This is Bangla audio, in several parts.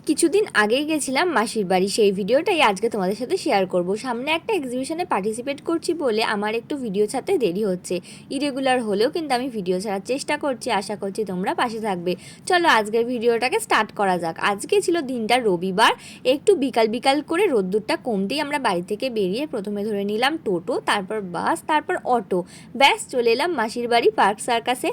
কিছুদিন আগেই গেছিলাম মাসির বাড়ি, সেই ভিডিওটাই আজকে তোমাদের সাথে শেয়ার করব। সামনে একটা এক্সিবিশনে পার্টিসিপেট করছি বলে আমার একটু ভিডিও ছাড়তে দেরি হচ্ছে। ইরেগুলার হলেও কিন্তু আমি ভিডিও ছাড়ার চেষ্টা করছি, আশা করছি তোমরা পাশে থাকবে। চলো আজকের ভিডিওটাকে স্টার্ট করা যাক। আজকে ছিল দিনটা রবিবার, একটু বিকাল বিকাল করে রোদ্দুরটা কমতেই আমরা বাড়ি থেকে বেরিয়ে প্রথমে ধরে নিলাম টোটো, তারপর বাস, তারপর অটো। ব্যাস চলে এলাম মাসির বাড়ি পার্ক সার্কাসে।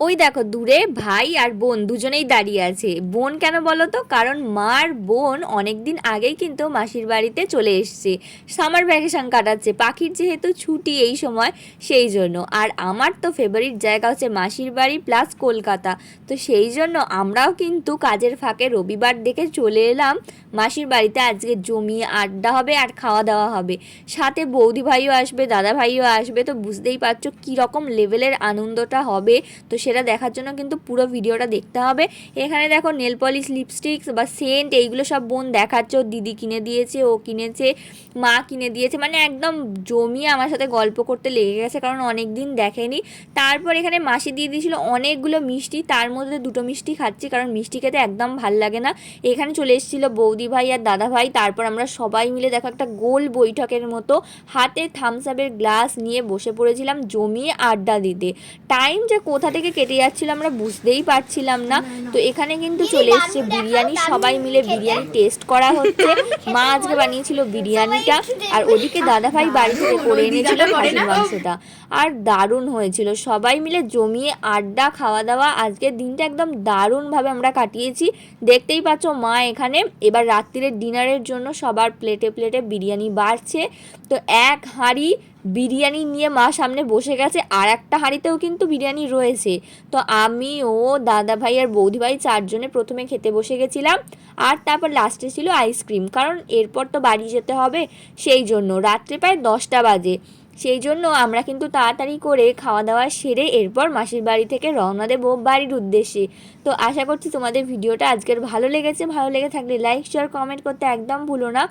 ওই দেখো দূরে ভাই আর বোন দুজনেই দাঁড়িয়ে আছে। বোন কেন বলো তো, কারণ মার বোন অনেক দিন আগেই কিন্তু মাসির বাড়িতে চলে এসছে, সামার ভ্যাকেশন কাটাচ্ছে, পাখির যেহেতু ছুটি এই সময়, সেই জন্য। আর আমার তো ফেভারিট জায়গা হচ্ছে মাসির বাড়ি প্লাস কলকাতা, তো সেই জন্য আমরাও কিন্তু কাজের ফাঁকে রবিবার দেখে চলে এলাম মাসির বাড়িতে। আজকে জমিয়ে আড্ডা হবে আর খাওয়া দাওয়া হবে, সাথে বৌদি ভাইও আসবে, দাদা ভাইও আসবে, তো বুঝতেই পারছো কীরকম লেভেলের আনন্দটা হবে। তো সেটা দেখার জন্য কিন্তু পুরো ভিডিওটা দেখতে হবে। এখানে দেখো নেল পলিশ, লিপস্টিক্স বা সেন্ট এইগুলো সব বোন দেখাচ্ছে, ওর দিদি কিনে দিয়েছে, ও কিনেছে, মা কিনে দিয়েছে, মানে একদম জমিয়ে আমার সাথে গল্প করতে লেগে গেছে, কারণ অনেক দিন দেখেনি। তারপর এখানে মাসি দিয়ে দিয়েছিল অনেকগুলো মিষ্টি, তার মধ্যে দুটো মিষ্টি খাচ্ছি কারণ মিষ্টি খেতে একদম ভাল লাগে না। এখানে চলে এসেছিলো বৌদি ভাই আর দাদা ভাই, তারপর আমরা সবাই মিলে দেখো একটা গোল বৈঠকের মতো হাতে থামস আপের গ্লাস নিয়ে বসে পড়েছিলাম জমিয়ে আড্ডা দিতে। টাইম যে কোথা থেকে কেটে যাচ্ছিল আমরা বুঝতেই পারছিলাম না। তো এখানে কিন্তু চলে এসছে বিরিয়ানি, সবাই মিলে বিরিয়ানি টেস্ট করা হচ্ছে। মা আজকে বানিয়েছিল বিরিয়ানিটা, আর ওদিকে দাদাভাই বাড়ি থেকে করে এনেছিল খাসির মাংসটা, আর দারুণ হয়েছিল। সবাই মিলে জমিয়ে আড্ডা খাওয়া দাওয়া, আজকের দিনটা একদম দারুণভাবে আমরা কাটিয়েছি। দেখতেই পাচ্ছ মা এখানে এবার রাত্রিরের ডিনারের জন্য সবার প্লেটে প্লেটে বিরিয়ানি বাড়ছে। তো এক হাঁড়ি বিরিয়ানি নিয়ে মা সামনে বসে গেছে, আর একটা হাঁড়িতেও কিন্তু বিরিয়ানি রয়েছে। তো আমি, ও, দাদা ভাই আর বৌদি ভাই চারজনে প্রথমে খেতে বসে গেছিলাম, আর তারপর লাস্টে ছিল আইসক্রিম, কারণ এরপর তো বাড়ি যেতে হবে, সেই জন্য। রাত্রে প্রায় 10টা বাজে, সেই জন্য আমরা কিন্তু তাড়াতাড়ি করে খাওয়া দাওয়া সেরে এরপর মাসির বাড়ি থেকে রওনা দেবো বাড়ির উদ্দেশ্যে। তো আশা করছি তোমাদের ভিডিওটা আজকের ভালো লেগেছে। ভালো লেগে থাকলে লাইক, শেয়ার, কমেন্ট করতে একদম ভুলো না,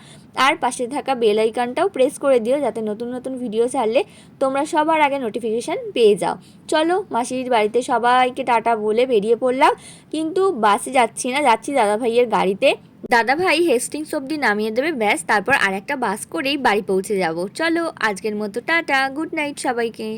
আর পাশে থাকা বেল আইকনটাও প্রেস করে দিও, যাতে নতুন নতুন ভিডিও ছাড়লে তোমরা সবার আগে নোটিফিকেশান পেয়ে যাও। চলো মাসির বাড়িতে সবাইকে টাটা বলে বেরিয়ে পড়লাম, কিন্তু বাসে যাচ্ছি না, যাচ্ছি দাদা ভাইয়ের গাড়িতে। দাদা ভাই হেস্টিংস অবধি নামিয়ে দেবে, ব্যাস তারপর আর একটা বাস করেই বাড়ি পৌঁছে যাব। চলো আজকের মতো টাটা, গুড নাইট সবাইকে।